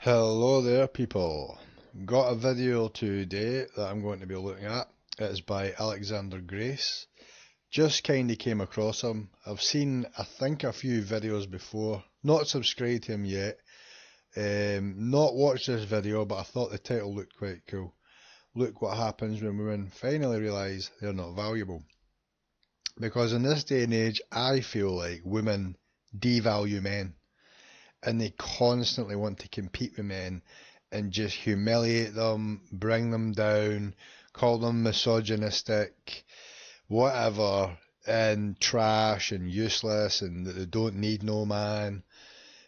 Hello there people, got a video today that I'm going to be looking at. It is by Alexander Grace. Just kinda came across him. I've seen I think a few videos before, not subscribed to him yet, not watched this video, but I thought the title looked quite cool. Look what happens when women finally realise they're not valuable. Because in this day and age I feel like women devalue men. And they constantly want to compete with men and just humiliate them, bring them down, call them misogynistic, whatever, and trash and useless and that they don't need no man.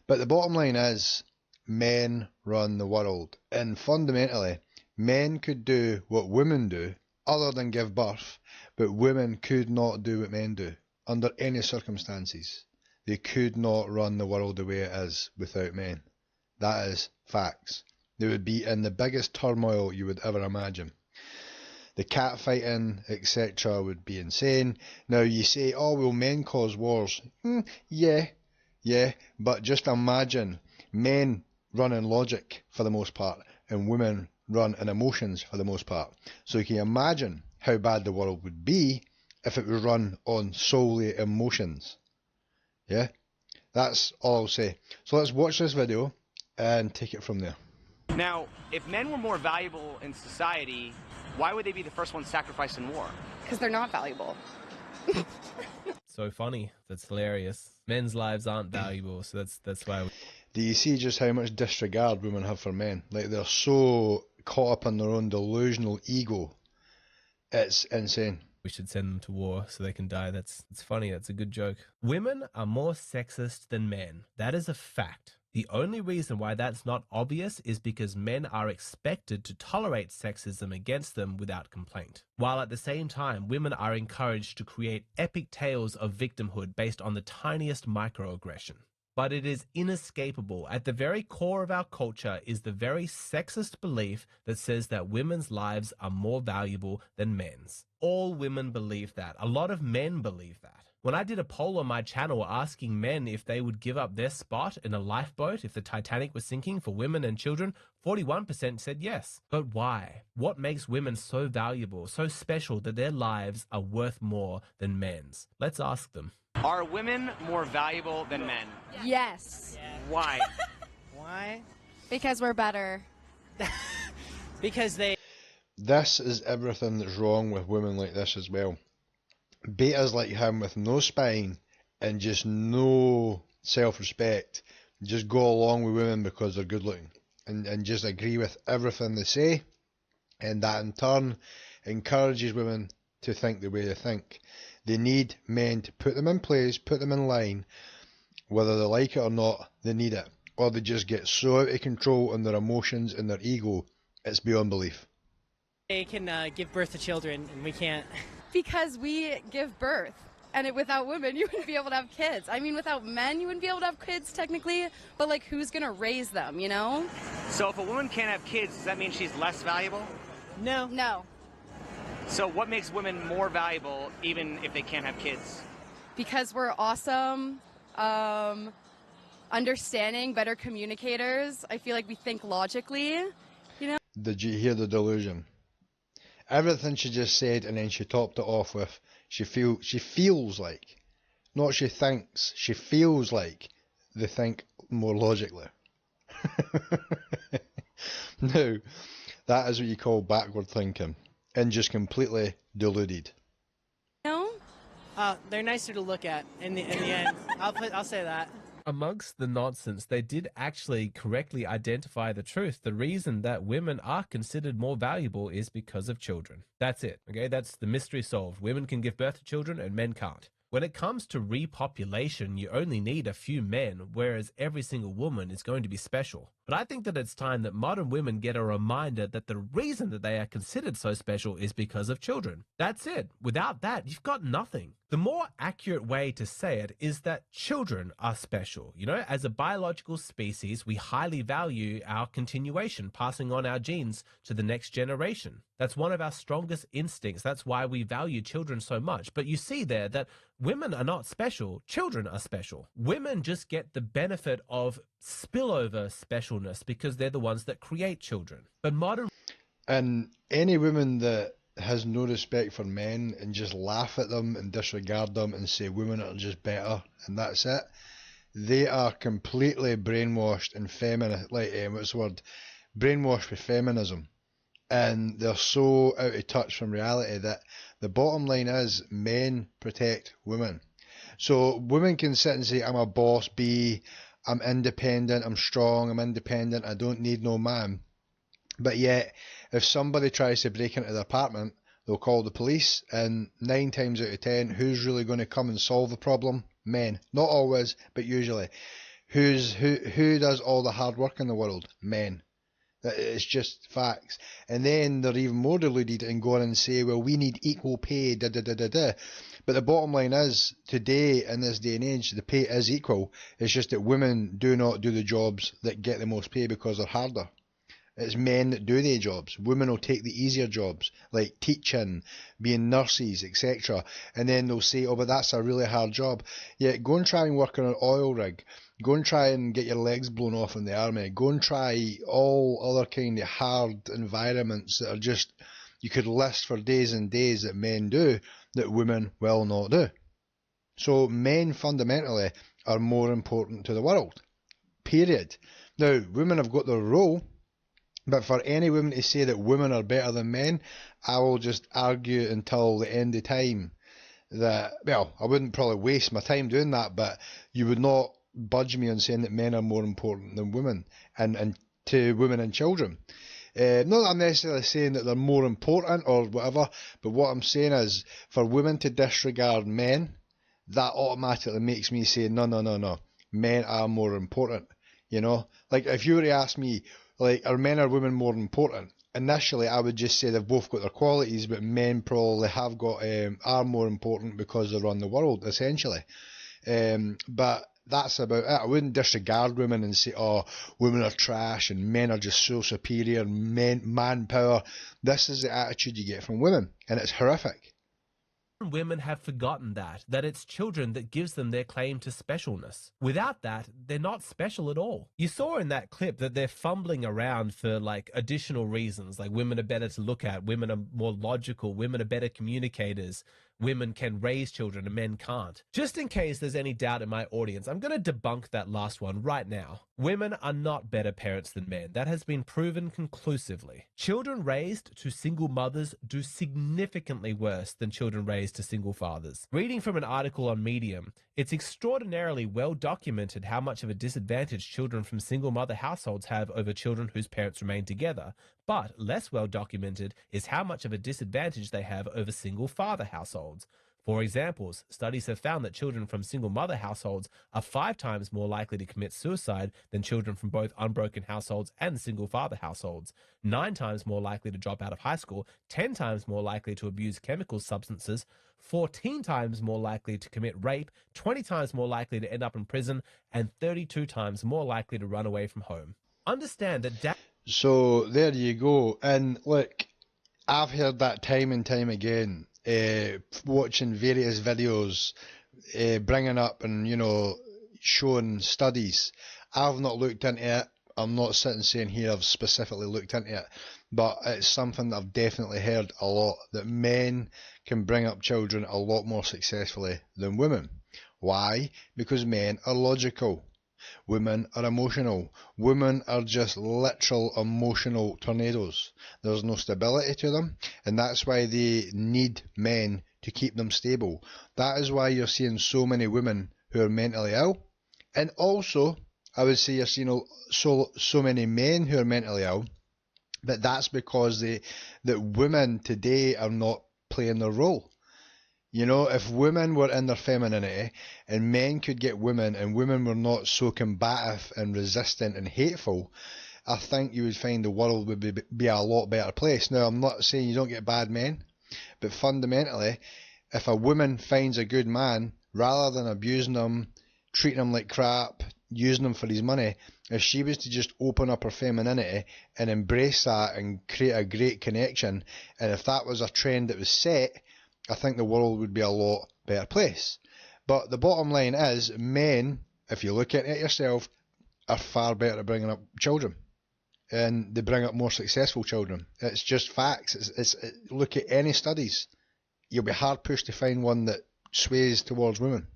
But the bottom line is, men run the world. And fundamentally, men could do what women do, other than give birth, but women could not do what men do, under any circumstances. They could not run the world the way it is without men. That is facts. They would be in the biggest turmoil you would ever imagine. The catfighting, etc. would be insane. Now you say, oh well, men cause wars. Yeah, but just imagine men run in logic for the most part, and women run in emotions for the most part. So you can imagine how bad the world would be if it was run on solely emotions. Yeah, that's all I'll say. So let's watch this video and take it from there. Now, if men were more valuable in society, why would they be the first ones sacrificed in war? Because they're not valuable. So funny. That's hilarious. Men's lives aren't valuable, so that's why. Do you see just how much disregard women have for men? Like, they're so caught up in their own delusional ego. It's insane. We should send them to war so they can die. It's funny. That's a good joke. Women are more sexist than men. That is a fact. The only reason why that's not obvious is because men are expected to tolerate sexism against them without complaint. While at the same time, women are encouraged to create epic tales of victimhood based on the tiniest microaggression. But it is inescapable. At the very core of our culture is the very sexist belief that says that women's lives are more valuable than men's. All women believe that. A lot of men believe that. When I did a poll on my channel asking men if they would give up their spot in a lifeboat if the Titanic was sinking for women and children, 41% said yes. But why? What makes women so valuable, so special that their lives are worth more than men's? Let's ask them. Are women more valuable than men? Yes. Why? Why? Because we're better. Because they... This is everything that's wrong with women like this as well. Betas like him with no spine and just no self-respect just go along with women because they're good looking and just agree with everything they say, and that in turn encourages women to think the way they think. They need men to put them in place, put them in line, whether they like it or not. They need it, or they just get so out of control in their emotions and their ego, it's beyond belief. They can give birth to children, and we can't. Because we give birth. And without women, you wouldn't be able to have kids. I mean, without men, you wouldn't be able to have kids, technically. But, like, who's going to raise them, you know? So if a woman can't have kids, does that mean she's less valuable? No. No. So what makes women more valuable even if they can't have kids? Because we're awesome, understanding, better communicators. I feel like we think logically, you know? Did you hear the delusion? Everything she just said, and then she topped it off with, she feels like, not she thinks, she feels like they think more logically. Now, that is what you call backward thinking, and just completely deluded. No? They're nicer to look at in the end. I'll say that. Amongst the nonsense, they did actually correctly identify the truth. The reason that women are considered more valuable is because of children. That's it, okay? That's the mystery solved. Women can give birth to children and men can't. When it comes to repopulation, you only need a few men, whereas every single woman is going to be special. But I think that it's time that modern women get a reminder that the reason that they are considered so special is because of children. That's it. Without that, you've got nothing. The more accurate way to say it is that children are special. You know, as a biological species, we highly value our continuation, passing on our genes to the next generation. That's one of our strongest instincts. That's why we value children so much. But you see there that women are not special. Children are special. Women just get the benefit of spillover specialness because they're the ones that create children. But modern... And any woman that has no respect for men and just laugh at them and disregard them and say women are just better and that's it, they are completely brainwashed and feminist, like, what's the word? Brainwashed with feminism. And they're so out of touch from reality that the bottom line is men protect women. So women can sit and say, I'm a boss bee, I'm independent, I'm strong, I'm independent, I don't need no man. But yet, if somebody tries to break into the apartment, they'll call the police, and 9 times out of 10, who's really going to come and solve the problem? Men. Not always, but usually. Who does all the hard work in the world? Men. It's just facts. And then they're even more deluded and go on and say, well, we need equal pay, da da da da da. But the bottom line is, today, in this day and age, the pay is equal. It's just that women do not do the jobs that get the most pay because they're harder. It's men that do the jobs. Women will take the easier jobs, like teaching, being nurses, etc. And then they'll say, oh, but that's a really hard job. Yeah, go and try and work on an oil rig. Go and try and get your legs blown off in the army. Go and try all other kind of hard environments that are just, you could list for days and days that men do, that women will not do. So men fundamentally are more important to the world. Period. Now, women have got their role, but for any woman to say that women are better than men, I will just argue until the end of time that, well, I wouldn't probably waste my time doing that, but you would not budge me on saying that men are more important than women, and to women and children. Not that I'm necessarily saying that they're more important or whatever, but what I'm saying is, for women to disregard men, that automatically makes me say, no, men are more important, you know? Like, if you were to ask me, like, are men or women more important? Initially, I would just say they've both got their qualities, but men probably have got, are more important because they run the world, essentially. But that's about it. I wouldn't disregard women and say, oh, women are trash and men are just so superior, manpower. This is the attitude you get from women, and it's horrific. Women have forgotten that it's children that gives them their claim to specialness. Without that, they're not special at all. You saw in that clip that they're fumbling around for like additional reasons, like women are better to look at, women are more logical, women are better communicators, women can raise children and men can't. Just in case there's any doubt in my audience, I'm going to debunk that last one right now. Women are not better parents than men. That has been proven conclusively. Children raised to single mothers do significantly worse than children raised to single fathers. Reading from an article on Medium, it's extraordinarily well documented how much of a disadvantage children from single mother households have over children whose parents remain together, but less well documented is how much of a disadvantage they have over single father households. For examples, studies have found that children from single mother households are 5 times more likely to commit suicide than children from both unbroken households and single father households, 9 times more likely to drop out of high school, 10 times more likely to abuse chemical substances, 14 times more likely to commit rape, 20 times more likely to end up in prison, and 32 times more likely to run away from home. Understand that So there you go. And look, I've heard that time and time again, watching various videos, bringing up and, you know, showing studies. I've not looked into it. I'm not sitting saying here I've specifically looked into it, but it's something that I've definitely heard a lot, that men can bring up children a lot more successfully than women. Why? Because men are logical. Women are emotional. Women are just literal emotional tornadoes. There's no stability to them, and that's why they need men to keep them stable. That is why you're seeing so many women who are mentally ill, and also I would say you're seeing so many men who are mentally ill, but that's because that women today are not playing their role. You know, if women were in their femininity and men could get women, and women were not so combative and resistant and hateful, I think you would find the world would be a lot better place. Now, I'm not saying you don't get bad men, but fundamentally, if a woman finds a good man, rather than abusing them, treating them like crap, using him for his money, if she was to just open up her femininity and embrace that and create a great connection, and if that was a trend that was set, I think the world would be a lot better place. But the bottom line is, men, if you look at it yourself, are far better at bringing up children. And they bring up more successful children. It's just facts. Look at any studies. You'll be hard pushed to find one that sways towards women.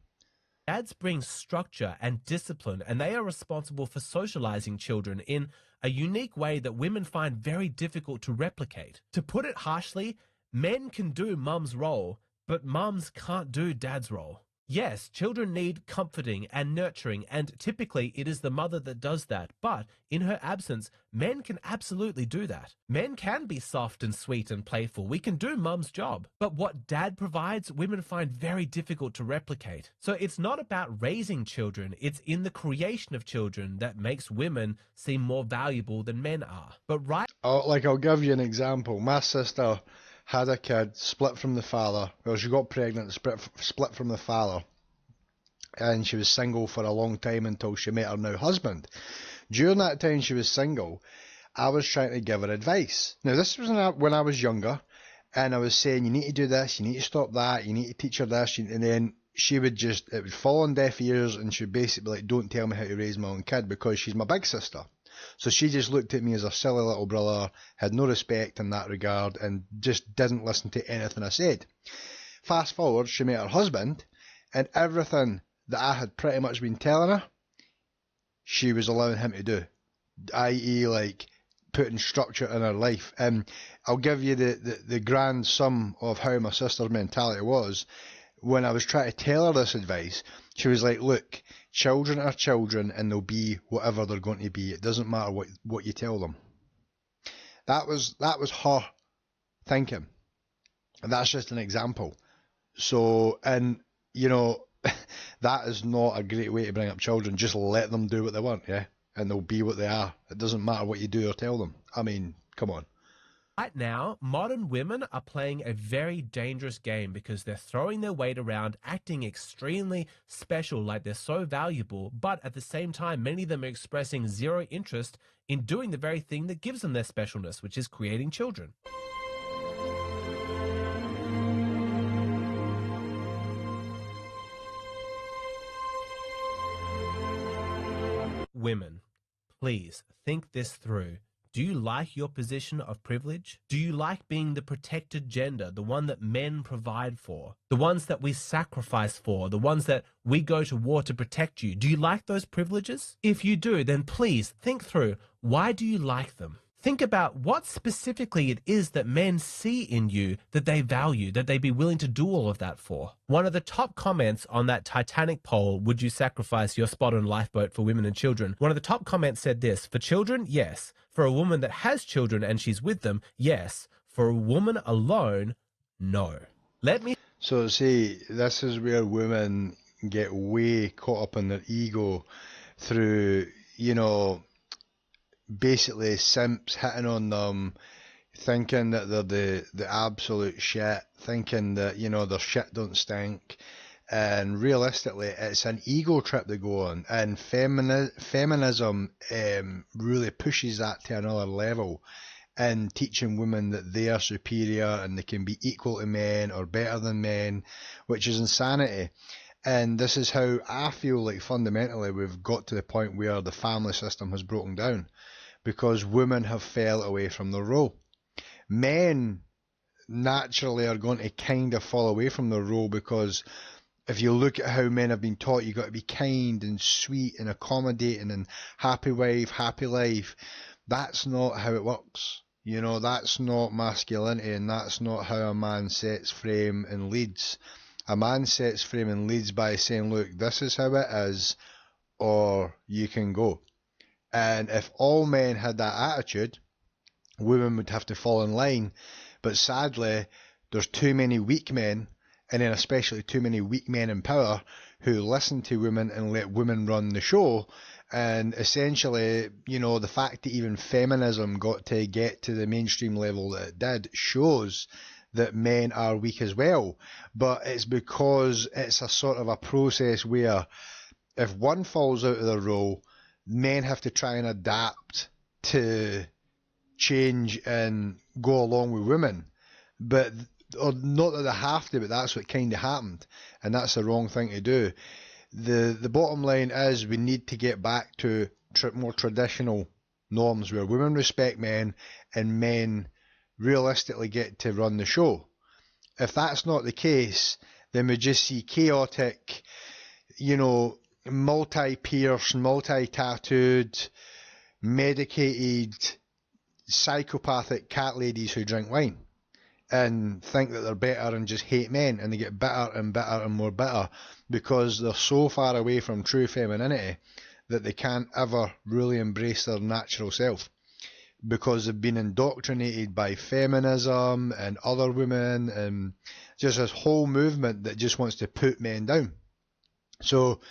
Dads bring structure and discipline, and they are responsible for socializing children in a unique way that women find very difficult to replicate. To put it harshly, men can do mum's role, but mums can't do dad's role. Yes, children need comforting and nurturing, and typically it is the mother that does that. But in her absence, men can absolutely do that. Men can be soft and sweet and playful. We can do mum's job. But what dad provides, women find very difficult to replicate. So it's not about raising children. It's in the creation of children that makes women seem more valuable than men are. But I'll give you an example. My sister had a kid, split from the father. Well, she got pregnant, split from the father, and she was single for a long time until she met her now husband. During that time she was single, I was trying to give her advice. Now, this was when I was younger, and I was saying, you need to do this, you need to stop that, you need to teach her this, and then she would it would fall on deaf ears, and she'd basically be like, don't tell me how to raise my own kid, because she's my big sister. So she just looked at me as a silly little brother, had no respect in that regard, and just didn't listen to anything I said. Fast forward, she met her husband, and everything that I had pretty much been telling her, she was allowing him to do, i.e. like putting structure in her life. I'll give you the grand sum of how my sister's mentality was. When I was trying to tell her this advice, she was like, look, children are children and they'll be whatever they're going to be. It doesn't matter what you tell them. That was her thinking. And that's just an example. So, and, you know, that is not a great way to bring up children. Just let them do what they want, yeah? And they'll be what they are. It doesn't matter what you do or tell them. I mean, come on. Right now, modern women are playing a very dangerous game because they're throwing their weight around, acting extremely special, like they're so valuable, but at the same time, many of them are expressing zero interest in doing the very thing that gives them their specialness, which is creating children. Women, please think this through. Do you like your position of privilege? Do you like being the protected gender, the one that men provide for, the ones that we sacrifice for, the ones that we go to war to protect you? Do you like those privileges? If you do, then please think through, why do you like them? Think about what specifically it is that men see in you that they value, that they'd be willing to do all of that for. One of the top comments on that Titanic poll, would you sacrifice your spot on lifeboat for women and children? One of the top comments said this: for children, yes. For a woman that has children and she's with them, yes. For a woman alone, no. So see, this is where women get way caught up in their ego through, you know, basically simps hitting on them, thinking that they're the absolute shit, thinking that, you know, their shit don't stink. And realistically, it's an ego trip they go on, and feminism really pushes that to another level, and teaching women that they are superior and they can be equal to men or better than men, which is insanity. And this is how I feel like fundamentally we've got to the point where the family system has broken down, because women have fell away from their role. Men naturally are going to kind of fall away from their role, because if you look at how men have been taught, you've got to be kind and sweet and accommodating and happy wife, happy life. That's not how it works. You know, that's not masculinity, and that's not how a man sets frame and leads. A man sets frame and leads by saying, look, this is how it is, or you can go. And if all men had that attitude, women would have to fall in line. But sadly, there's too many weak men, and then especially too many weak men in power who listen to women and let women run the show. And essentially, you know, the fact that even feminism got to get to the mainstream level that it did shows that men are weak as well. But it's because it's a sort of a process where if one falls out of their role, men have to try and adapt to change and go along with women. But, or not that they have to, but that's what kind of happened. And that's the wrong thing to do. The bottom line is we need to get back to more traditional norms where women respect men and men realistically get to run the show. If that's not the case, then we just see chaotic, multi-pierced, multi-tattooed, medicated, psychopathic cat ladies who drink wine and think that they're better and just hate men, and they get bitter and bitter and more bitter because they're so far away from true femininity that they can't ever really embrace their natural self because they've been indoctrinated by feminism and other women and just this whole movement that just wants to put men down. So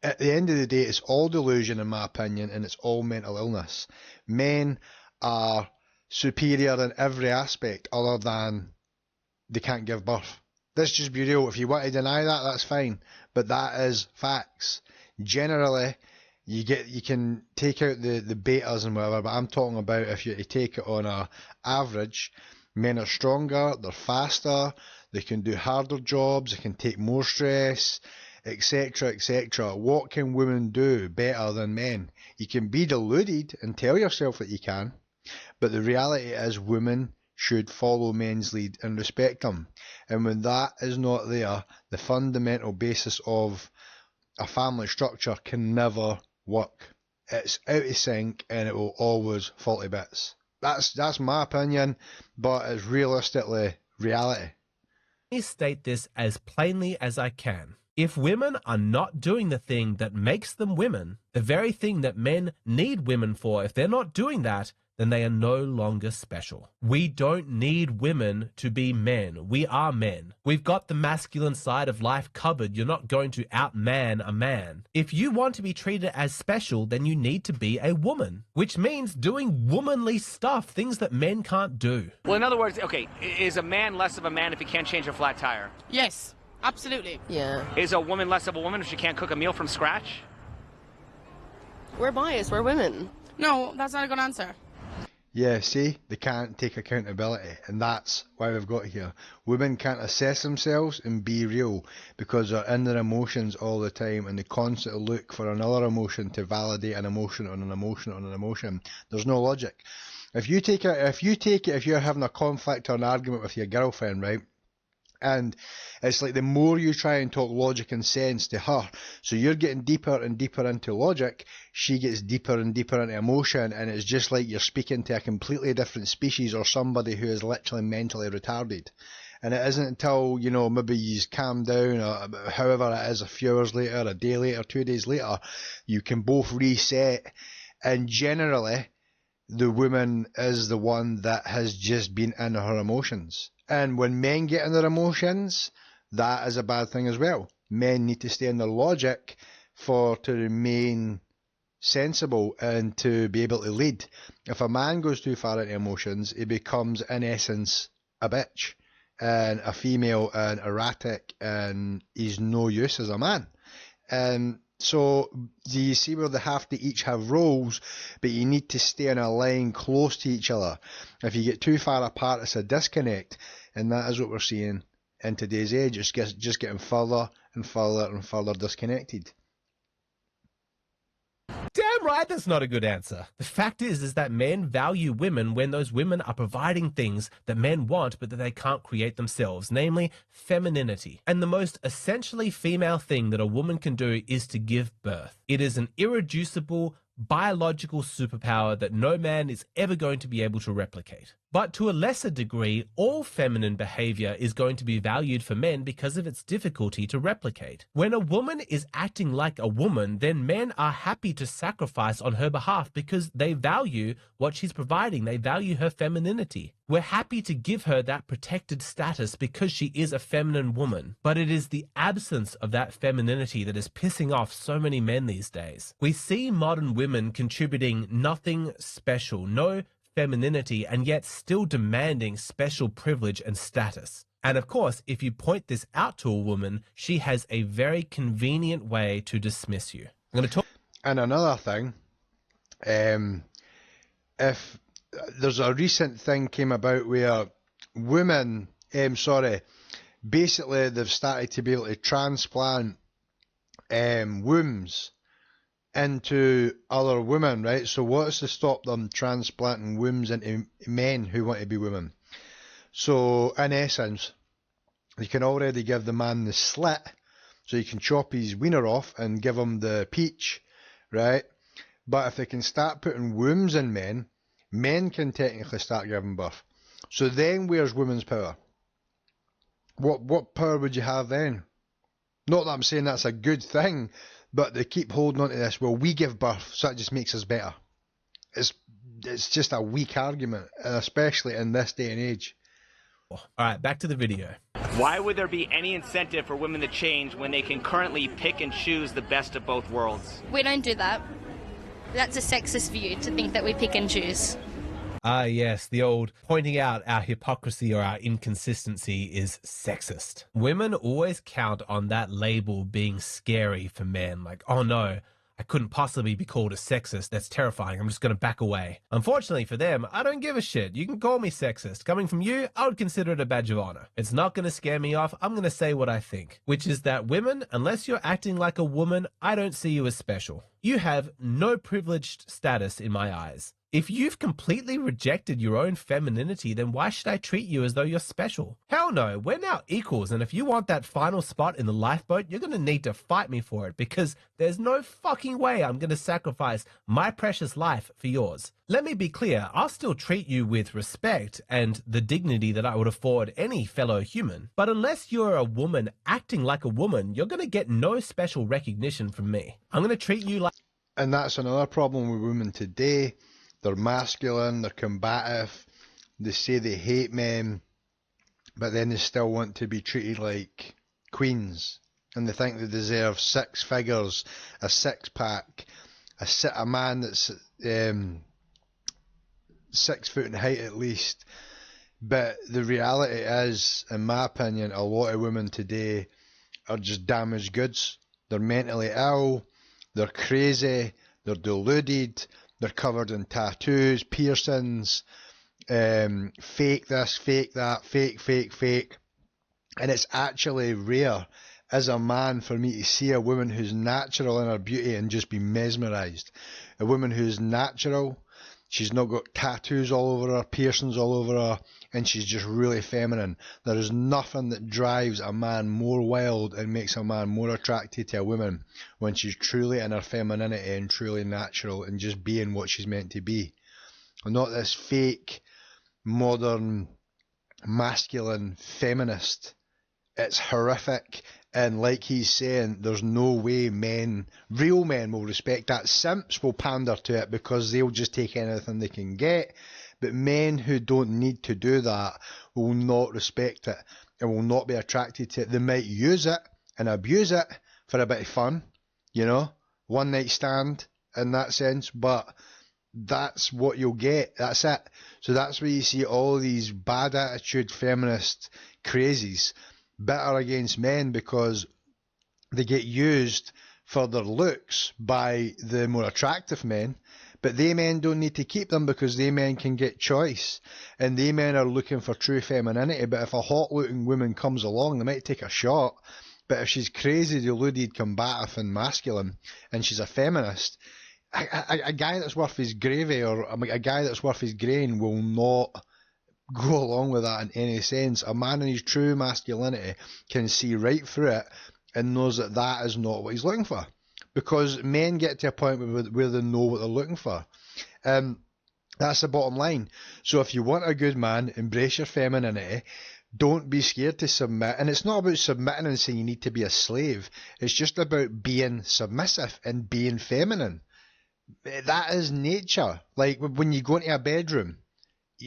at the end of the day, it's all delusion in my opinion, and it's all mental illness. Men are superior in every aspect other than they can't give birth. Let's just be real. If you want to deny that, that's fine, but that is facts. Generally, you can take out the betas and whatever, but I'm talking about if you take it on a average, men are stronger, they're faster, they can do harder jobs, they can take more stress, etc., etc. What can women do better than men? You can be deluded and tell yourself that you can, but the reality is women should follow men's lead and respect them. And when that is not there, the fundamental basis of a family structure can never work. It's out of sync and it will always fall to bits. That's my opinion, but it's realistically reality. Let me state this as plainly as I can. If women are not doing the thing that makes them women, the very thing that men need women for, if they're not doing that, then they are no longer special. We don't need women to be men. We are men. We've got the masculine side of life covered. You're not going to outman a man. If you want to be treated as special, then you need to be a woman, which means doing womanly stuff, things that men can't do. Well, in other words, okay, is a man less of a man if he can't change a flat tire? Yes, absolutely. Yeah. Is a woman less of a woman if she can't cook a meal from scratch? We're biased. We're women. No, that's not a good answer. Yeah, see, they can't take accountability, and that's why we've got here. Women can't assess themselves and be real because they're in their emotions all the time, and they constantly look for another emotion to validate an emotion on an emotion on an emotion. There's no logic. If you're having a conflict or an argument with your girlfriend, right? And it's like the more you try and talk logic and sense to her, so you're getting deeper and deeper into logic, she gets deeper and deeper into emotion, and it's just like you're speaking to a completely different species or somebody who is literally mentally retarded. And it isn't until, maybe you calm down, or however it is, a few hours later, a day later, 2 days later, you can both reset, and generally, the woman is the one that has just been in her emotions. And when men get in their emotions, that is a bad thing as well. Men need to stay in their logic to remain sensible and to be able to lead. If a man goes too far into emotions, he becomes, in essence, a bitch and a female and erratic, and he's no use as a man. And so do you see where they have to each have roles, but you need to stay in a line close to each other. If you get too far apart, it's a disconnect, and that is what we're seeing in today's age. It's just getting further and further and further disconnected. Damn right that's not a good answer. The fact is that men value women when those women are providing things that men want but that they can't create themselves, namely femininity. And the most essentially female thing that a woman can do is to give birth. It is an irreducible biological superpower that no man is ever going to be able to replicate. But to a lesser degree, all feminine behavior is going to be valued for men because of its difficulty to replicate. When a woman is acting like a woman, then men are happy to sacrifice on her behalf because they value what she's providing. They value her femininity. We're happy to give her that protected status because she is a feminine woman. But it is the absence of that femininity that is pissing off so many men these days. We see modern women contributing nothing special, no femininity, and yet still demanding special privilege and status. And of course, if you point this out to a woman, she has a very convenient way to dismiss you. I'm going to talk. And another thing, if there's a recent thing came about where women, basically they've started to be able to transplant wombs into other women, right? So what's to stop them transplanting wombs into men who want to be women? So in essence, you can already give the man the slit, so you can chop his wiener off and give him the peach, right? But if they can start putting wombs in men, men can technically start giving birth. So then where's women's power? What power would you have then? Not that I'm saying that's a good thing, but they keep holding on to this, well, we give birth, so that just makes us better. It's just a weak argument, especially in this day and age. All right, back to the video. Why would there be any incentive for women to change when they can currently pick and choose the best of both worlds? We don't do that. That's a sexist view to think that we pick and choose. Ah, yes, the old pointing out our hypocrisy or our inconsistency is sexist. Women always count on that label being scary for men. Like, oh no, I couldn't possibly be called a sexist. That's terrifying. I'm just going to back away. Unfortunately for them, I don't give a shit. You can call me sexist. Coming from you, I would consider it a badge of honor. It's not going to scare me off. I'm going to say what I think, which is that women, unless you're acting like a woman, I don't see you as special. You have no privileged status in my eyes. If you've completely rejected your own femininity, then why should I treat you as though you're special? Hell no, we're now equals, and if you want that final spot in the lifeboat, you're going to need to fight me for it, because there's no fucking way I'm going to sacrifice my precious life for yours. Let me be clear, I'll still treat you with respect and the dignity that I would afford any fellow human, but unless you're a woman acting like a woman, you're going to get no special recognition from me. I'm going to treat you like... And that's another problem with women today. They're masculine, they're combative, they say they hate men, but then they still want to be treated like queens. And they think they deserve six figures, a six-pack, a man that's 6 foot in height at least. But the reality is, in my opinion, a lot of women today are just damaged goods. They're mentally ill, they're crazy, they're deluded, they're covered in tattoos, piercings, fake this, fake that, fake. And it's actually rare as a man for me to see a woman who's natural in her beauty and just be mesmerised. A woman who's natural, she's not got tattoos all over her, piercings all over her, and she's just really feminine. There is nothing that drives a man more wild and makes a man more attracted to a woman when she's truly in her femininity and truly natural and just being what she's meant to be. And not this fake, modern, masculine feminist. It's horrific. And like he's saying, there's no way real men will respect that. Simps will pander to it because they'll just take anything they can get. But men who don't need to do that will not respect it and will not be attracted to it. They might use it and abuse it for a bit of fun, you know, one night stand in that sense, but that's what you'll get. That's it. So that's where you see all these bad attitude feminist crazies bitter against men because they get used for their looks by the more attractive men, but they men don't need to keep them because they men can get choice, and they men are looking for true femininity. But if a hot looking woman comes along, they might take a shot, but if she's crazy, deluded, combative and masculine, and she's a feminist, a guy that's worth his gravy or a guy that's worth his grain will not go along with that in any sense. A man in his true masculinity can see right through it and knows that that is not what he's looking for, because men get to a point where they know what they're looking for. That's the bottom line. So if you want a good man, embrace your femininity. Don't be scared to submit. And it's not about submitting and saying you need to be a slave. It's just about being submissive and being feminine. That is nature. Like when you go into a bedroom,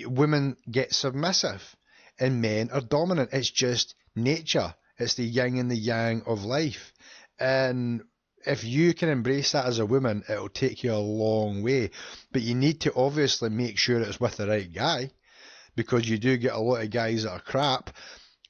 women get submissive and men are dominant. It's just nature. It's the yin and the yang of life. And if you can embrace that as a woman, it'll take you a long way. But you need to obviously make sure it's with the right guy, because you do get a lot of guys that are crap.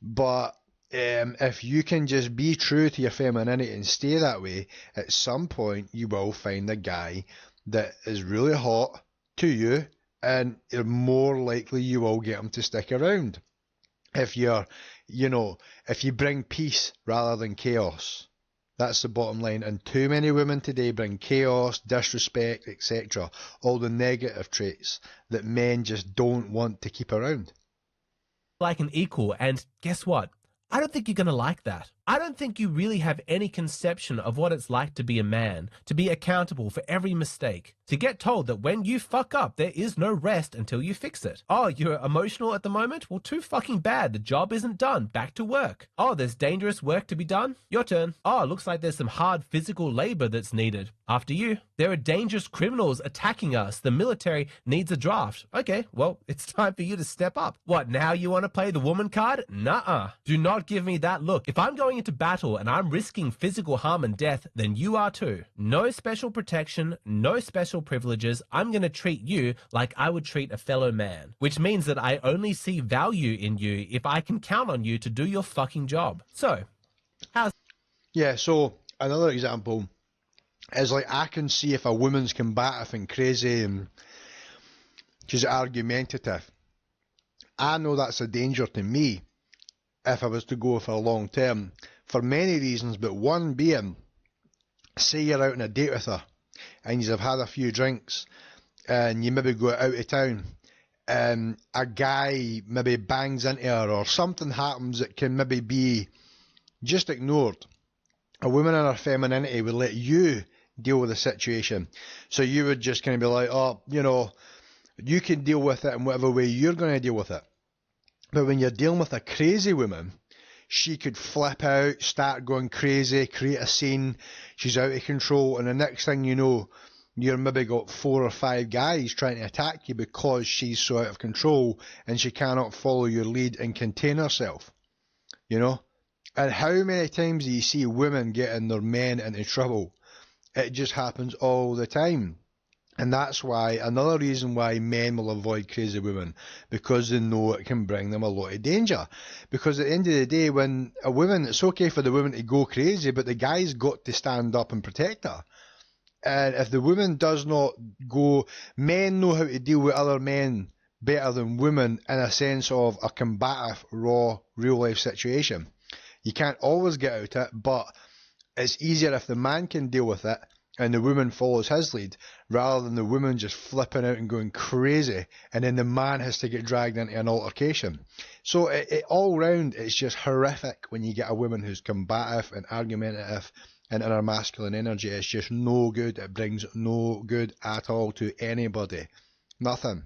But if you can just be true to your femininity and stay that way, at some point you will find a guy that is really hot to you, and you're more likely you will get him to stick around. If you're, if you bring peace rather than chaos. That's the bottom line. And too many women today bring chaos, disrespect, etc. All the negative traits that men just don't want to keep around. Like an equal, and guess what? I don't think you're going to like that. I don't think you really have any conception of what it's like to be a man, to be accountable for every mistake, to get told that when you fuck up, there is no rest until you fix it. Oh, you're emotional at the moment? Well, too fucking bad. The job isn't done. Back to work. Oh, there's dangerous work to be done? Your turn. Oh, looks like there's some hard physical labor that's needed. After you. There are dangerous criminals attacking us. The military needs a draft. Okay, well, it's time for you to step up. What, now you want to play the woman card? Nuh-uh. Do not give me that look. If I'm going into battle and I'm risking physical harm and death, then you are too. No special protection, no special privileges. I'm going to treat you like I would treat a fellow man, which means that I only see value in you if I can count on you to do your fucking job. So, how's... Yeah, so another example is like, I can see if a woman's combative and crazy and she's argumentative. I know that's a danger to me if I was to go for a long term, for many reasons, but one being, say you're out on a date with her and you have had a few drinks and you maybe go out of town and a guy maybe bangs into her or something happens that can maybe be just ignored. A woman in her femininity would let you deal with the situation. So you would just kind of be like, oh, you can deal with it in whatever way you're going to deal with it. But when you're dealing with a crazy woman, she could flip out, start going crazy, create a scene, she's out of control, and the next thing you know, you're maybe got 4 or 5 guys trying to attack you because she's so out of control and she cannot follow your lead and contain herself. And how many times do you see women getting their men into trouble? It just happens all the time. And that's why, another reason why men will avoid crazy women, because they know it can bring them a lot of danger. Because at the end of the day, when a woman, it's okay for the woman to go crazy, but the guy's got to stand up and protect her. And if the woman does not go, men know how to deal with other men better than women in a sense of a combative, raw, real life situation. You can't always get out it, but it's easier if the man can deal with it and the woman follows his lead, rather than the woman just flipping out and going crazy, and then the man has to get dragged into an altercation. So it all round, it's just horrific when you get a woman who's combative and argumentative and in her masculine energy. It's just no good. It brings no good at all to anybody. Nothing.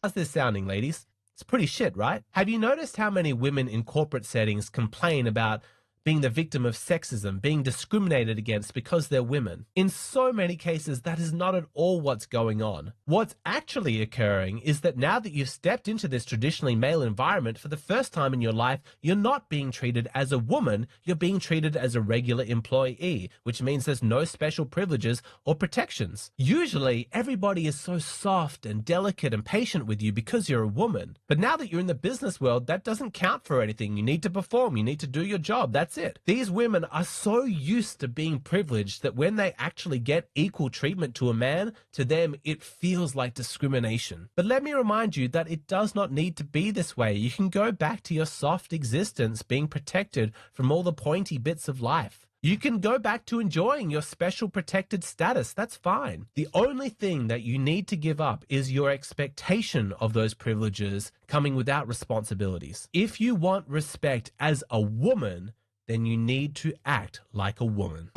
How's this sounding, ladies? It's pretty shit, right? Have you noticed how many women in corporate settings complain about being the victim of sexism, being discriminated against because they're women? In so many cases, that is not at all what's going on. What's actually occurring is that now that you've stepped into this traditionally male environment for the first time in your life, you're not being treated as a woman, you're being treated as a regular employee, which means there's no special privileges or protections. Usually, everybody is so soft and delicate and patient with you because you're a woman. But now that you're in the business world, that doesn't count for anything. You need to perform, you need to do your job. That's it. These women are so used to being privileged that when they actually get equal treatment to a man, to them it feels like discrimination. But let me remind you that it does not need to be this way. You can go back to your soft existence, being protected from all the pointy bits of life. You can go back to enjoying your special protected status. That's fine. The only thing that you need to give up is your expectation of those privileges coming without responsibilities. If you want respect as a woman, then you need to act like a woman.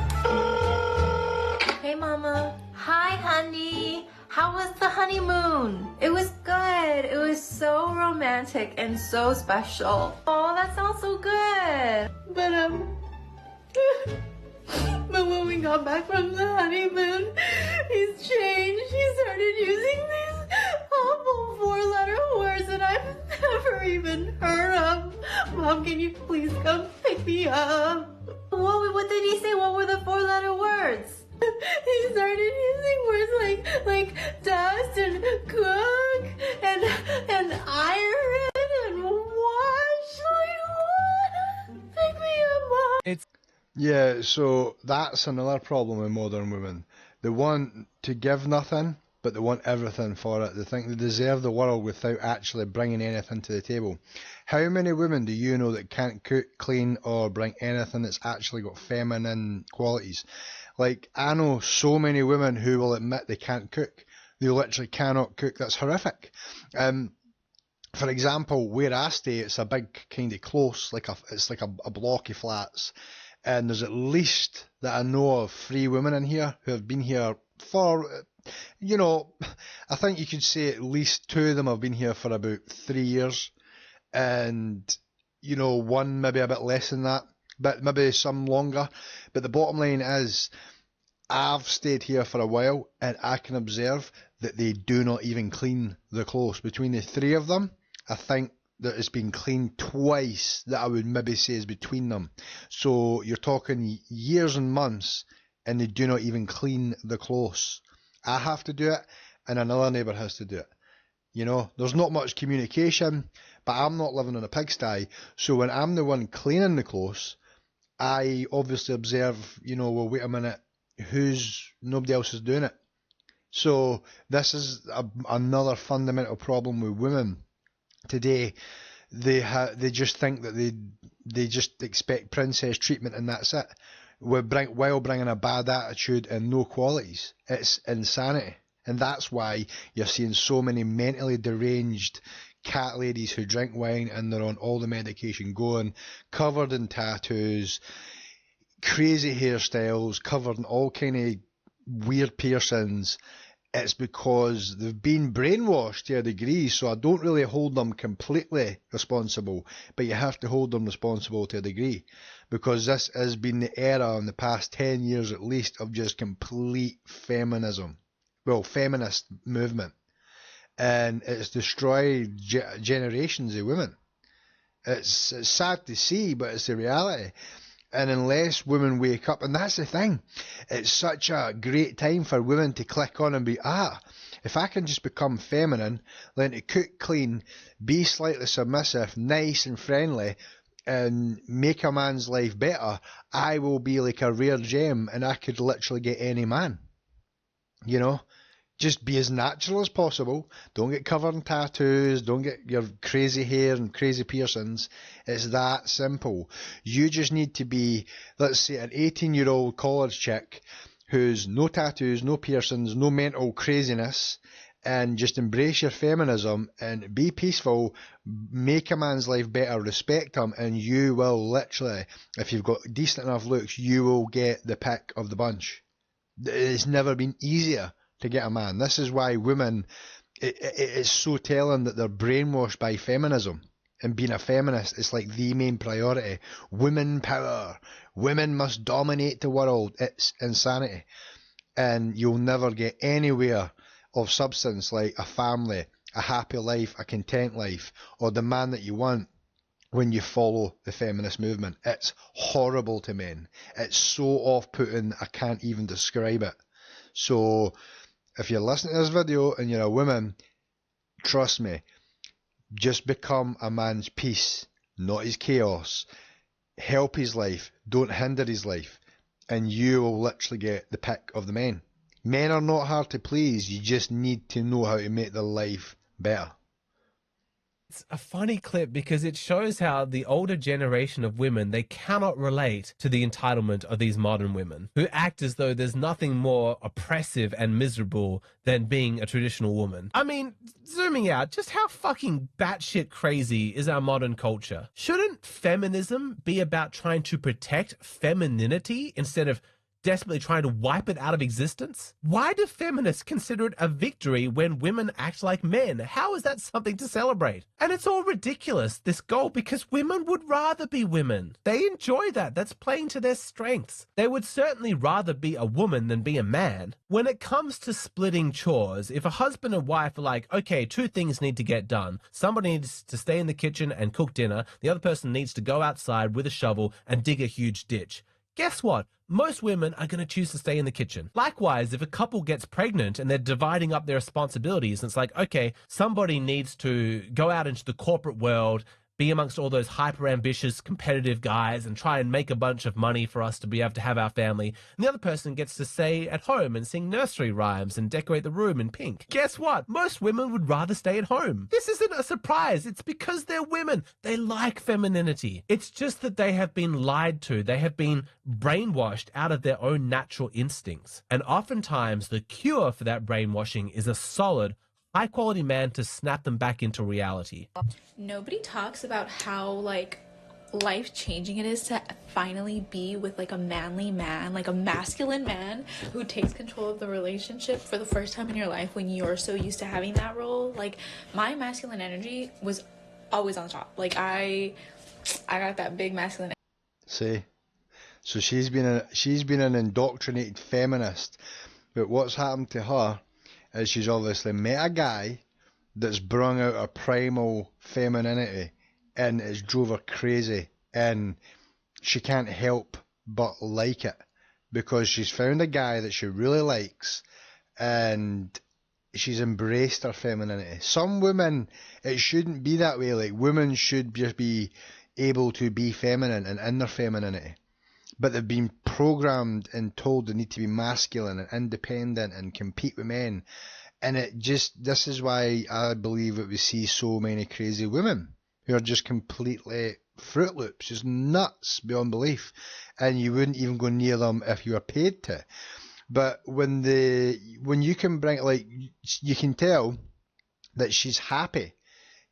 Hey, Mama. Hi, honey. How was the honeymoon? It was good. It was so romantic and so special. Oh, that sounds so good. But when we got back from the honeymoon, he's changed. He started using these awful 4-letter words that I've never even heard of. Mom, can you please come pick me up? What did he say? What were the 4-letter words? He started using words like dust and cook and iron and wash. Like what? Yeah, so that's another problem with modern women. They want to give nothing, but they want everything for it. They think they deserve the world without actually bringing anything to the table. How many women do you know that can't cook, clean, or bring anything that's actually got feminine qualities? Like, I know so many women who will admit they can't cook. They literally cannot cook. That's horrific. For example, where I stay, it's a big kind of close, it's like a block of flats. And there's at least that I know of 3 women in here who have been here for, you know, I think you could say at least 2 of them have been here for about 3 years. And, you know, one maybe a bit less than that, but maybe some longer. But the bottom line is, I've stayed here for a while and I can observe that they do not even clean the clothes. Between the 3 of them, I think that it's been cleaned twice that I would maybe say is between them. So you're talking years and months and they do not even clean the clothes. I have to do it and another neighbour has to do it. You know, there's not much communication, but I'm not living in a pigsty. So when I'm the one cleaning the clothes, I obviously observe, you know, well, wait a minute, nobody else is doing it. So this is another fundamental problem with women today. They just think that they just expect princess treatment and that's it, while bringing a bad attitude and no qualities. It's insanity. And that's why you're seeing so many mentally deranged cat ladies who drink wine and they're on all the medication going, covered in tattoos, crazy hairstyles, covered in all kind of weird piercings. It's because they've been brainwashed to a degree, so I don't really hold them completely responsible, but you have to hold them responsible to a degree, because this has been the era in the past 10 years at least of just complete feminism. Well, feminist movement. And it's destroyed generations of women. It's sad to see, but it's the reality. And unless women wake up, and that's the thing, it's such a great time for women to click on and be, if I can just become feminine, learn to cook clean, be slightly submissive, nice and friendly, and make a man's life better, I will be like a rare gem and I could literally get any man. You know? Just be as natural as possible. Don't get covered in tattoos. Don't get your crazy hair and crazy piercings. It's that simple. You just need to be, let's say, an 18-year-old college chick who's no tattoos, no piercings, no mental craziness, and just embrace your feminism and be peaceful, make a man's life better, respect him, and you will literally, if you've got decent enough looks, you will get the pick of the bunch. It's never been easier to get a man. This is why women, it's so telling that they're brainwashed by feminism. And being a feminist is like the main priority. Women power. Women must dominate the world. It's insanity. And you'll never get anywhere of substance like a family, a happy life, a content life, or the man that you want when you follow the feminist movement. It's horrible to men. It's so off-putting, I can't even describe it. So if you're listening to this video and you're a woman, trust me, just become a man's peace, not his chaos. Help his life, don't hinder his life, and you will literally get the pick of the men. Men are not hard to please, you just need to know how to make their life better. It's a funny clip because it shows how the older generation of women, they cannot relate to the entitlement of these modern women who act as though there's nothing more oppressive and miserable than being a traditional woman. I mean, zooming out, just how fucking batshit crazy is our modern culture? Shouldn't feminism be about trying to protect femininity instead of desperately trying to wipe it out of existence? Why do feminists consider it a victory when women act like men? How is that something to celebrate? And it's all ridiculous, this goal, because women would rather be women. They enjoy that. That's playing to their strengths. They would certainly rather be a woman than be a man. When it comes to splitting chores, if a husband and wife are like, okay, 2 things need to get done. Somebody needs to stay in the kitchen and cook dinner. The other person needs to go outside with a shovel and dig a huge ditch. Guess what? Most women are going to choose to stay in the kitchen. Likewise, if a couple gets pregnant and they're dividing up their responsibilities, and it's like, okay, somebody needs to go out into the corporate world be amongst all those hyper ambitious competitive guys and try and make a bunch of money for us to be able to have our family. And the other person gets to stay at home and sing nursery rhymes and decorate the room in pink. Guess what? Most women would rather stay at home. This isn't a surprise. It's because they're women. They like femininity. It's just that they have been lied to. They have been brainwashed out of their own natural instincts. And oftentimes the cure for that brainwashing is a solid, high-quality man to snap them back into reality. Nobody talks about how, like, life-changing it is to finally be with, like, a manly man, like a masculine man who takes control of the relationship for the first time in your life when you're so used to having that role. Like, my masculine energy was always on top. Like, I got that big masculine. See, so she's been an indoctrinated feminist, but what's happened to her is she's obviously met a guy that's brung out her primal femininity, and it's drove her crazy, and she can't help but like it because she's found a guy that she really likes, and she's embraced her femininity. Some women, it shouldn't be that way. Like, women should just be able to be feminine and in their femininity, but they've been programmed and told they need to be masculine and independent and compete with men. And this is why I believe that we see so many crazy women who are just completely Fruit Loops, just nuts beyond belief, and you wouldn't even go near them if you were paid to. But when you can bring, like, you can tell that she's happy.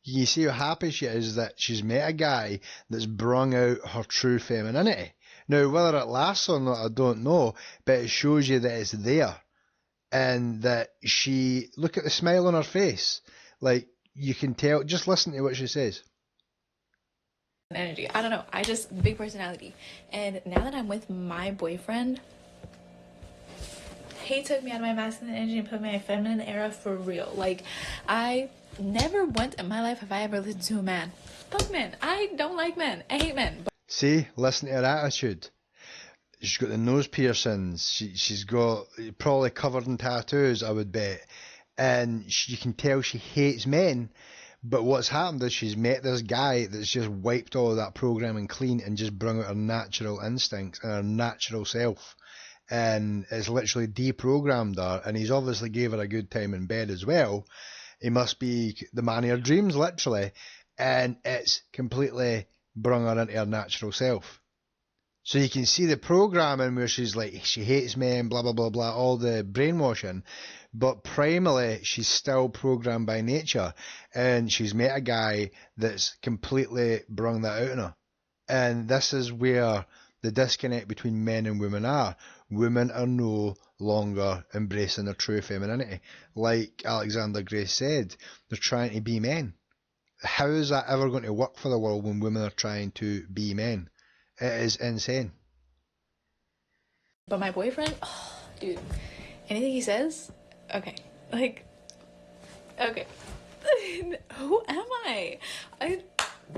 You see how happy she is that she's met a guy that's brung out her true femininity. Now, whether it lasts or not, I don't know, but it shows you that it's there. And that look at the smile on her face. Like, you can tell, just listen to what she says. Energy. I don't know. I just, big personality. And now that I'm with my boyfriend, he took me out of my masculine energy and put me in my feminine era for real. Like, I never once in my life have I ever listened to a man. Fuck men. I don't like men. I hate men. See, listen to her attitude. She's got the nose piercings. She's got probably covered in tattoos, I would bet. And you can tell she hates men. But what's happened is she's met this guy that's just wiped all of that programming clean and just brought out her natural instincts and her natural self. And it's literally deprogrammed her. And he's obviously gave her a good time in bed as well. He must be the man of her dreams, literally. And it's completely brung her into her natural self. So you can see the programming where she's like, she hates men, blah, blah, blah, blah, all the brainwashing. But primally, she's still programmed by nature. And she's met a guy that's completely brung that out in her. And this is where the disconnect between men and women are. Women are no longer embracing their true femininity. Like Alexander Grace said, they're trying to be men. How is that ever going to work for the world when women are trying to be men? It is insane. But my boyfriend, oh, dude, anything he says, okay. Like, okay. Who am I?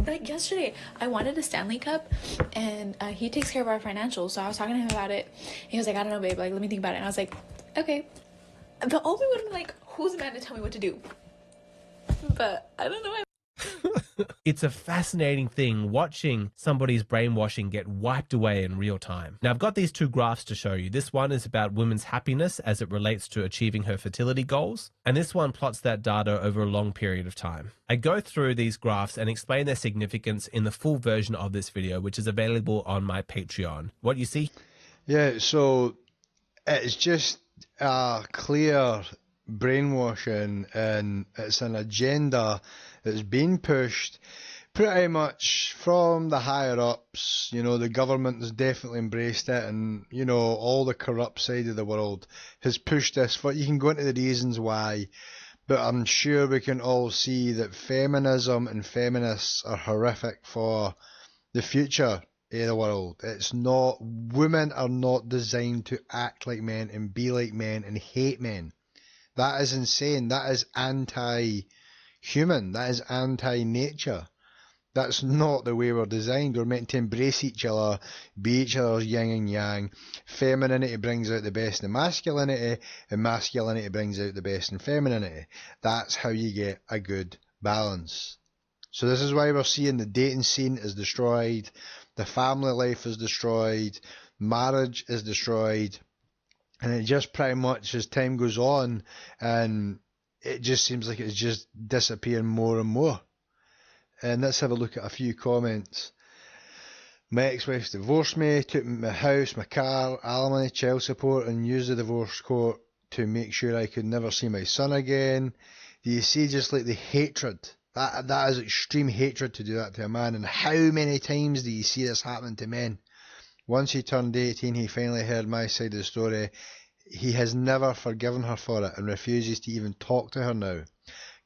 Like yesterday, I wanted a Stanley Cup, and he takes care of our financials, so I was talking to him about it. He was like, I don't know, babe, like, let me think about it. And I was like, okay. The only one, like, who's the man to tell me what to do? But I don't know. It's a fascinating thing watching somebody's brainwashing get wiped away in real time. Now, I've got these two graphs to show you. This one is about women's happiness as it relates to achieving her fertility goals, and this one plots that data over a long period of time. I go through these graphs and explain their significance in the full version of this video, which is available on my Patreon. What you see? Yeah, so it's just a clear brainwashing, and it's an agenda that's being pushed pretty much from the higher ups. You know, the government has definitely embraced it, and, you know, all the corrupt side of the world has pushed this. For you can go into the reasons why, but I'm sure we can all see that feminism and feminists are horrific for the future of the world. It's not, women are not designed to act like men and be like men and hate men. That is insane. That is anti-human. That is anti-nature. That's not the way we're designed. We're meant to embrace each other, be each other's yin and yang. Femininity brings out the best in masculinity, and masculinity brings out the best in femininity. That's how you get a good balance. So this is why we're seeing the dating scene is destroyed, the family life is destroyed, marriage is destroyed, and it just pretty much as time goes on, and it just seems like it's just disappearing more and more. And let's have a look at a few comments. My ex-wife divorced me, took my house, my car, alimony, child support, and used the divorce court to make sure I could never see my son again. Do you see just like the hatred? That is extreme hatred to do that to a man. And how many times do you see this happening to men? Once he turned 18, he finally heard my side of the story. He has never forgiven her for it and refuses to even talk to her now.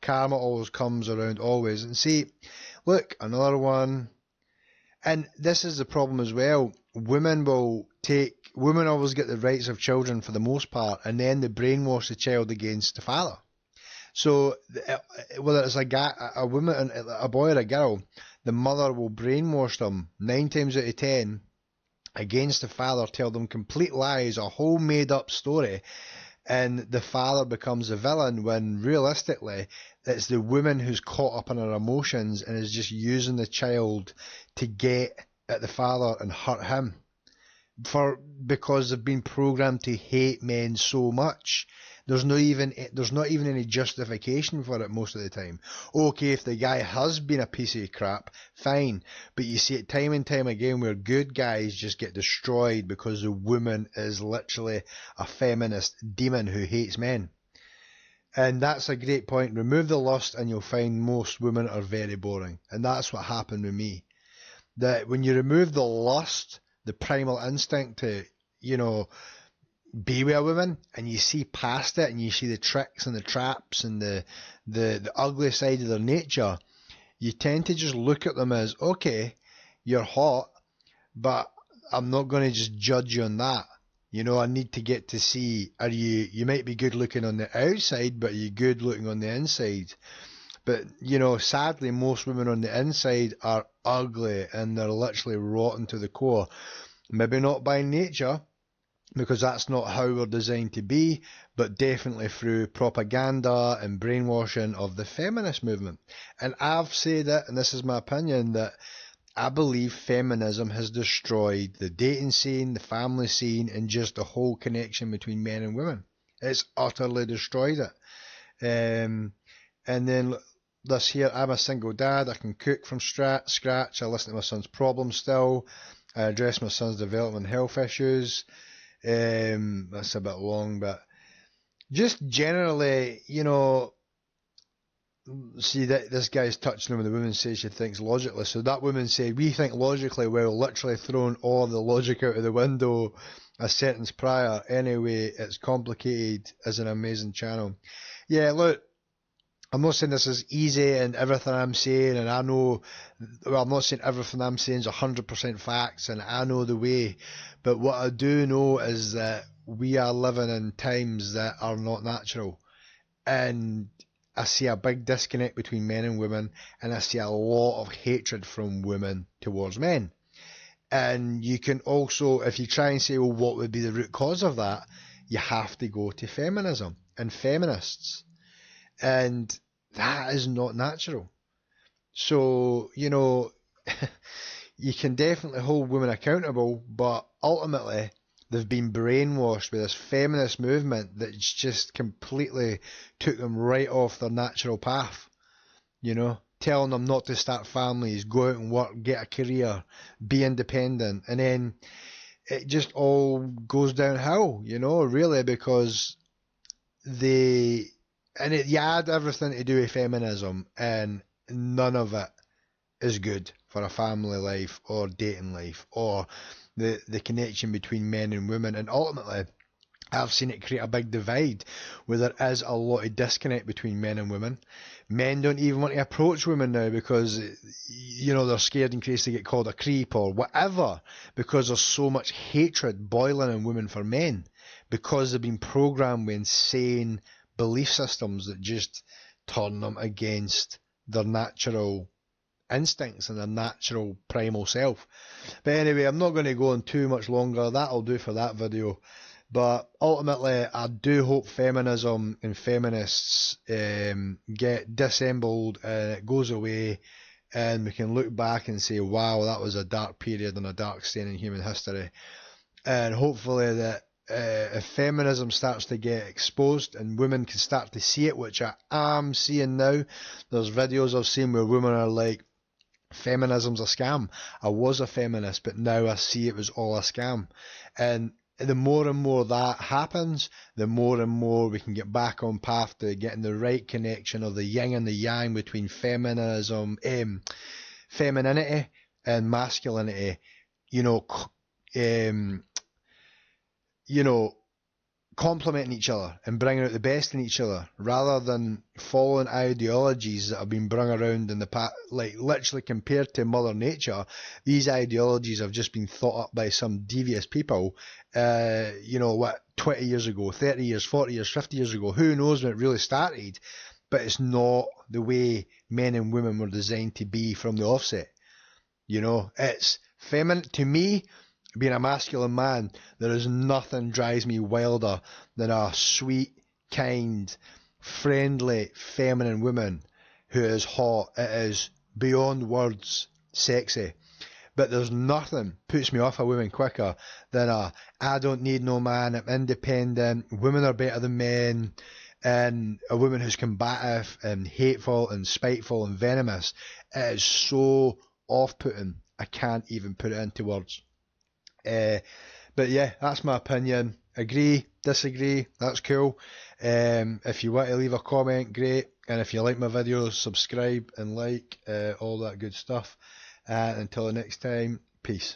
Karma always comes around always. And see, look, another one. And this is the problem as well. Women always get the rights of children for the most part, and then they brainwash the child against the father. So whether it's a woman, a boy or a girl, the mother will brainwash them 9 times out of 10 against the father, tell them complete lies, a whole made up story, and the father becomes the villain when realistically it's the woman who's caught up in her emotions and is just using the child to get at the father and hurt him because they've been programmed to hate men so much. There's not even any justification for it most of the time. Okay, if the guy has been a piece of crap, fine. But you see it time and time again where good guys just get destroyed because the woman is literally a feminist demon who hates men. And that's a great point. Remove the lust and you'll find most women are very boring. And that's what happened with me. That when you remove the lust, the primal instinct to, be with a woman, and you see past it and you see the tricks and the traps and the ugly side of their nature, you tend to just look at them as, okay, you're hot, but I'm not going to just judge you on that. I need to get to see, you might be good looking on the outside, but are you good looking on the inside? But, sadly, most women on the inside are ugly and they're literally rotten to the core. Maybe not by nature, because that's not how we're designed to be, but definitely through propaganda and brainwashing of the feminist movement. And I've said it, and this is my opinion, that I believe feminism has destroyed the dating scene, the family scene, and just the whole connection between men and women. It's utterly destroyed it. And then this here, I'm a single dad, I can cook from scratch, I listen to my son's problems still, I address my son's development and health issues. That's a bit long, but just generally, see that this guy's touching on when the woman says she thinks logically. So that woman said, we think logically, well, literally thrown all the logic out of the window a sentence prior. Anyway, it's complicated as an amazing channel. Yeah, look, I'm not saying this is easy and everything I'm saying, and I know, well, I'm not saying everything I'm saying is 100% facts, and I know the way, but what I do know is that we are living in times that are not natural, and I see a big disconnect between men and women, and I see a lot of hatred from women towards men. And you can also, if you try and say, well, what would be the root cause of that, you have to go to feminism and feminists. And that is not natural. So, you can definitely hold women accountable, but ultimately they've been brainwashed with this feminist movement that's just completely took them right off their natural path. Telling them not to start families, go out and work, get a career, be independent. And then it just all goes downhill, really, because you add everything to do with feminism, and none of it is good for a family life or dating life or the connection between men and women. And ultimately, I've seen it create a big divide where there is a lot of disconnect between men and women. Men don't even want to approach women now because, they're scared in case they get called a creep or whatever, because there's so much hatred boiling in women for men, because they've been programmed with insane belief systems that just turn them against their natural instincts and their natural primal self. But anyway, I'm not going to go on too much longer. That'll do for that video. But ultimately, I do hope feminism and feminists get disassembled and it goes away, and we can look back and say, wow, that was a dark period and a dark stain in human history. And hopefully that if feminism starts to get exposed and women can start to see it, which I am seeing now, there's videos I've seen where women are like, feminism's a scam. I was a feminist, but now I see it was all a scam. And the more and more that happens, the more and more we can get back on path to getting the right connection of the yin and the yang between feminism, femininity and masculinity, you know, complementing each other and bringing out the best in each other, rather than following ideologies that have been brung around in the past, like literally compared to Mother Nature. These ideologies have just been thought up by some devious people, 20 years ago, 30 years, 40 years, 50 years ago. Who knows when it really started, but it's not the way men and women were designed to be from the offset. It's feminine. To me, being a masculine man, there is nothing drives me wilder than a sweet, kind, friendly, feminine woman who is hot. It is beyond words sexy. But there's nothing puts me off a woman quicker than I don't need no man, I'm independent, women are better than men, and a woman who's combative and hateful and spiteful and venomous. It is so off-putting, I can't even put it into words. But yeah, that's my opinion. Agree, disagree, that's cool. If you want to leave a comment, great. And if you like my videos, subscribe and like, all that good stuff. Until the next time, peace.